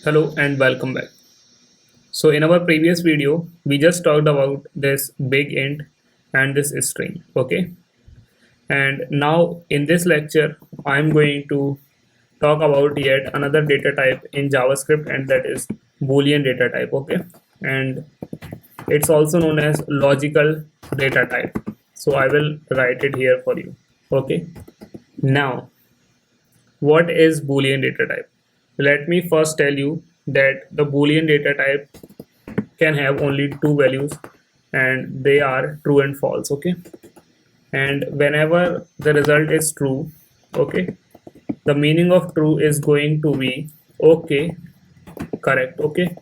Hello and welcome back. So in our previous video, we just talked about this big int and this string, okay? And now in this lecture, I'm going to talk about yet another data type in JavaScript, and that is Boolean data type, okay? And it's also known as logical data type. So I will write it here for you, okay? Now, what is Boolean data type? Let me first tell you that the Boolean data type can have only two values, and they are true and false, okay? And whenever the result is true, okay, the meaning of true is going to be okay, correct, okay?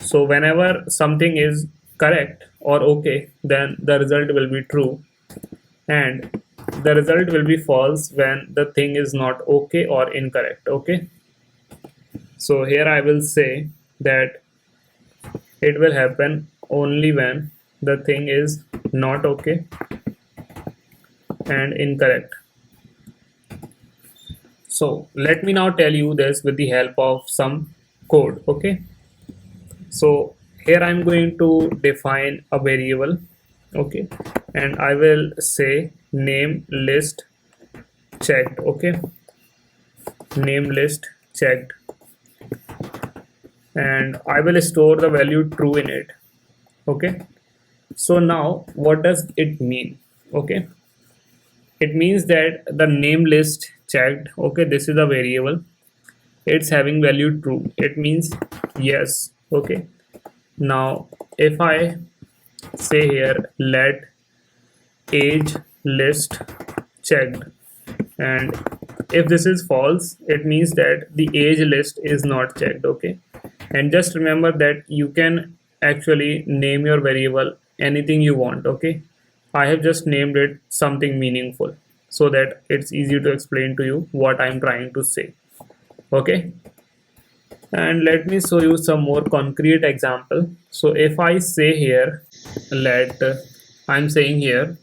So whenever something is correct or okay, then the result will be true, and the result will be false when the thing is not okay or incorrect, okay? So here I will say that it will happen only when the thing is not okay and incorrect. So let me now tell you this with the help of some code, okay? So here I'm going to define a variable, okay? And I will say name list checked, okay? Name list checked, and I will store the value true in it, okay? So now what does it mean? Okay, it means that the name list checked, okay, this is a variable, it's having value true, it means yes, okay. Now if I say here let age list checked, and if this is false, it means that the age list is not checked, okay. And just remember that you can actually name your variable anything you want, okay. I have just named it something meaningful so that it's easy to explain to you what I'm trying to say, okay. And let me show you some more concrete example. So if I say here, let I'm saying here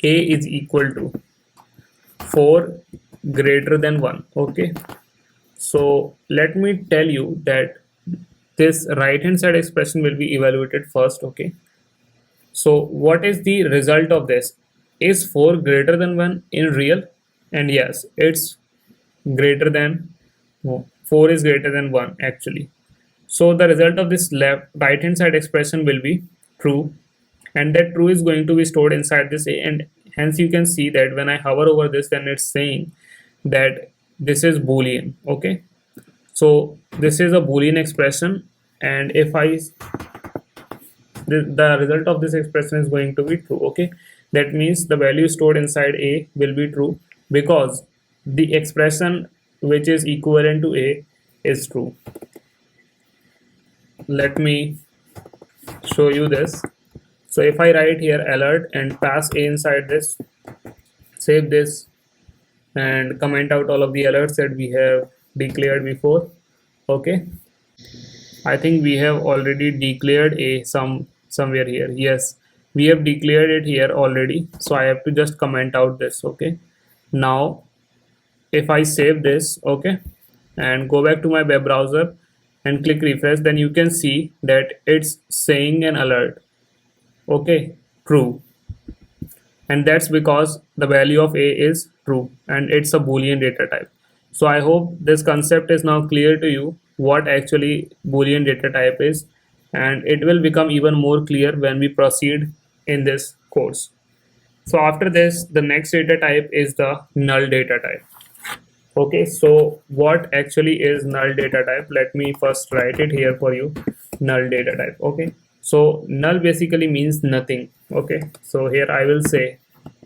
a is equal to 4 greater than 1, okay. So let me tell you that this right hand side expression will be evaluated first, okay. So what is the result of this? Is 4 greater than 1 in real? And yes, it's greater than, no, 4 is greater than 1 actually. So the result of this left right hand side expression will be true, and that true is going to be stored inside this a, and hence you can see that when I hover over this, then it's saying that this is boolean, okay. So this is a boolean expression, and if I the result of this expression is going to be true, okay. That means the value stored inside a will be true because the expression which is equivalent to a is true. Let me show you this. So if I write here alert and pass a inside this, save this, and comment out all of the alerts that we have declared before, okay. I think we have already declared a somewhere here. Yes, we have declared it here already. So I have to just comment out this, okay. Now if I save this, okay, and go back to my web browser and click refresh, then you can see that it's saying an alert, okay, true. And that's because the value of a is true and it's a boolean data type. So I hope this concept is now clear to you what actually boolean data type is, and it will become even more clear when we proceed in this course. So after this, the next data type is the null data type, okay. So what actually is null data type? Let me first write it here for you. Null data type, okay. So null basically means nothing, okay. So here I will say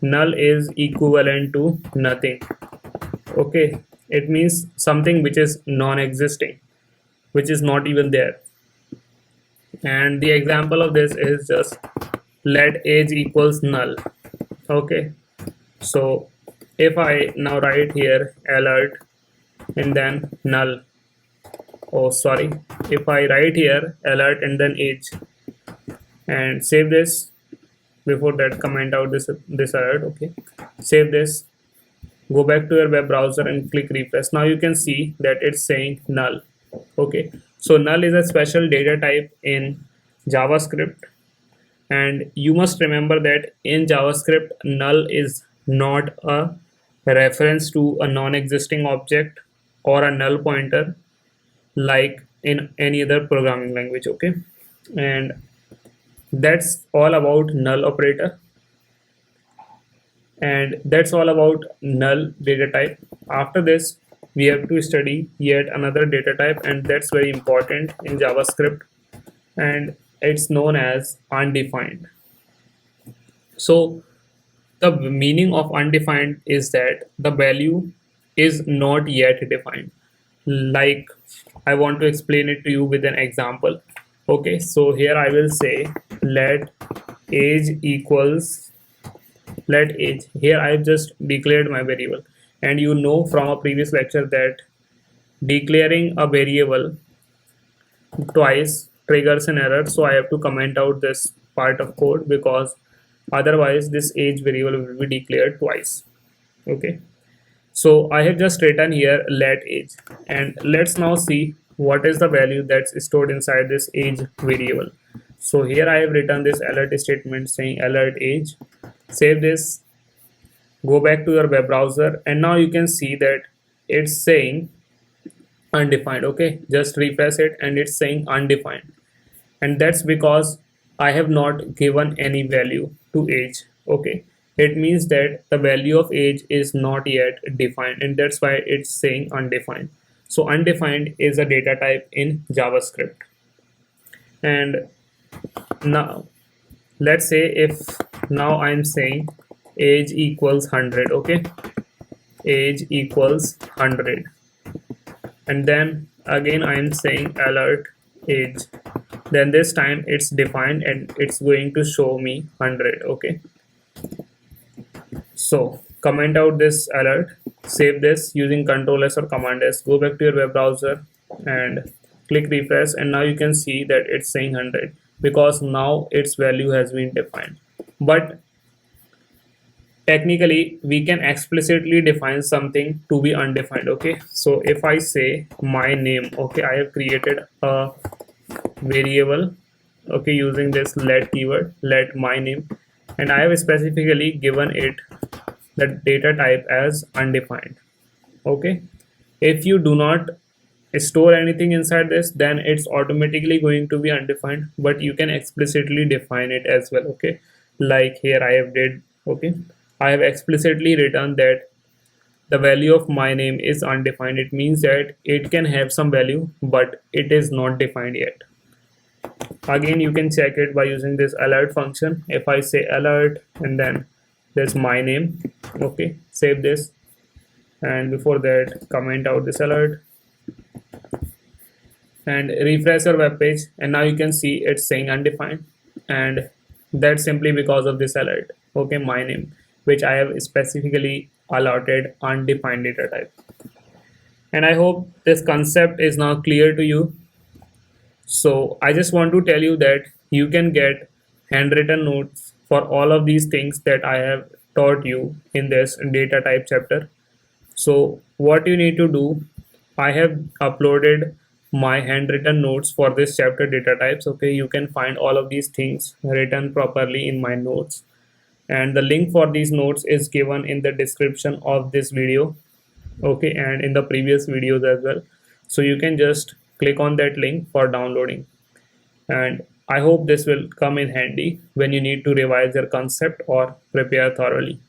null is equivalent to nothing, okay. It means something which is non-existing, which is not even there. And the example of this is just let age equals null, okay. So if I now write here alert and then null, oh sorry, if I write here alert and then age and save this, before that comment out this alert, okay, save this, go back to your web browser and click refresh. Now you can see that it's saying null, Okay, so null is a special data type in JavaScript, and you must remember that in JavaScript, null is not a reference to a non-existing object or a null pointer like in any other programming language. Okay, and that's all about null operator, and that's all about null data type. After this, we have to study yet another data type, and that's very important in JavaScript, and it's known as undefined. So the meaning of undefined is that the value is not yet defined. Like, I want to explain it to you with an example. Okay, so here I will say let age equals, let age. Here I just declared my variable, and you know from a previous lecture that declaring a variable twice triggers an error, so I have to comment out this part of code, because otherwise this age variable will be declared twice. Okay, so I have just written here let age, and let's now see what is the value that's stored inside this age variable. So here I have written this alert statement saying alert age. Save this, go back to your web browser, and now you can see that it's saying undefined. Okay, just refresh it and it's saying undefined, and that's because I have not given any value to age. Okay, it means that the value of age is not yet defined, and that's why it's saying undefined. So undefined is a data type in JavaScript. And now let's say if now I'm saying age equals 100. Okay, age equals 100, and then again I'm saying alert age, then this time it's defined and it's going to show me 100. Okay, so comment out this alert, save this using Control S or Command S, go back to your web browser and click refresh, and now you can see that it's saying 100 because now its value has been defined. But technically we can explicitly define something to be undefined. Okay, so if I say my name, okay, I have created a variable, okay, using this let keyword, let my name, and I have specifically given it the data type as undefined. Okay, if you do not store anything inside this, then it's automatically going to be undefined, but you can explicitly define it as well. Okay, like here I have did. Okay, I have explicitly written that the value of my name is undefined. It means that it can have some value but it is not defined yet. Again, you can check it by using this alert function. If I say alert and then there's my name, okay, save this, and before that comment out this alert and refresh your web page, and now you can see it's saying undefined, and that's simply because of this alert. Okay, my name, which I have specifically allotted undefined data type. And I hope this concept is now clear to you. So I just want to tell you that you can get handwritten notes for all of these things that I have taught you in this data type chapter. So what you need to do, I have uploaded my handwritten notes for this chapter data types. Okay, you can find all of these things written properly in my notes, and the link for these notes is given in the description of this video. Okay, and in the previous videos as well, so you can just click on that link for downloading, and I hope this will come in handy when you need to revise your concept or prepare thoroughly.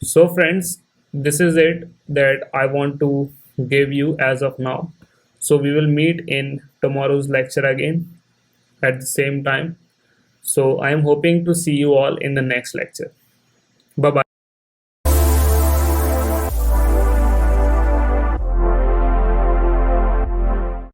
So friends, this is it that I want to give you as of now. So we will meet in tomorrow's lecture again at the same time. So I am hoping to see you all in the next lecture. Bye bye.